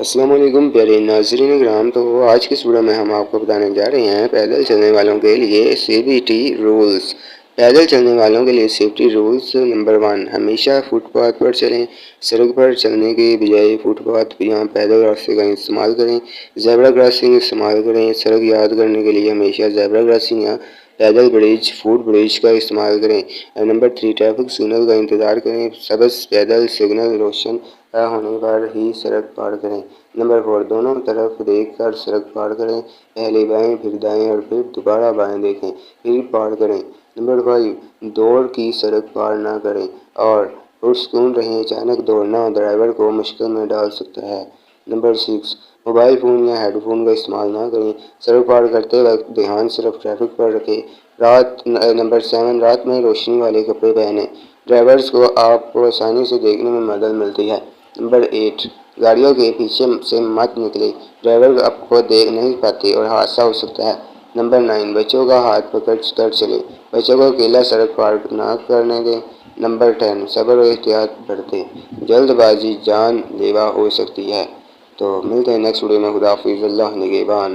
السلام علیکم پیارے ناظرین کرام، تو آج کی اس ویڈیو میں ہم آپ کو بتانے جا رہے ہیں پیدل چلنے والوں کے لیے سیفٹی رولز۔ پیدل چلنے والوں کے لیے سیفٹی رولز نمبر 1، ہمیشہ فٹ پاتھ پر چلیں۔ سڑک پر چلنے کے بجائے فٹ پاتھ یا پیدل راستے کا استعمال کریں۔ زیبرا کراسنگ استعمال کریں۔ سڑک یاد کرنے کے لیے ہمیشہ زیبرا کراسنگ یا پیدل برج، فوٹ برج کا استعمال کریں۔ نمبر 3، ٹریفک سگنل کا انتظار کریں۔ سبز پیدل سگنل روشن ہونے پر ہی سڑک پار کریں۔ نمبر 4، دونوں طرف دیکھ کر سڑک پار کریں۔ پہلے بائیں پھر دائیں اور پھر دوبارہ بائیں دیکھیں پھر پار کریں۔ نمبر 5، دوڑ کی سڑک پار نہ کریں اور پرسکون رہیں۔ اچانک دوڑنا ڈرائیور کو مشکل میں ڈال سکتا ہے۔ نمبر 6، موبائل فون یا ہیڈ فون کا استعمال نہ کریں۔ سڑک پار کرتے وقت دھیان صرف ٹریفک پر رکھیں۔ نمبر 7، رات میں روشنی والے کپڑے پہنیں۔ ڈرائیورز کو آپ کو آسانی سے دیکھنے میں مدد ملتی ہے۔ نمبر 8، گاڑیوں کے پیچھے سے مت نکلیں۔ ڈرائیور آپ کو دیکھ نہیں پاتے اور حادثہ ہو سکتا ہے۔ نمبر 9، بچوں کا ہاتھ پکڑ کر چلیں۔ بچوں کو اکیلا سڑک پار نہ کرنے دیں۔ نمبر 10، صبر و احتیاط برتیں۔ جلد بازی جان لیوا ہو سکتی ہے۔ تو ملتے ہیں نیکسٹ ویڈیو میں۔ خدا حافظ، اللہ نگہبان۔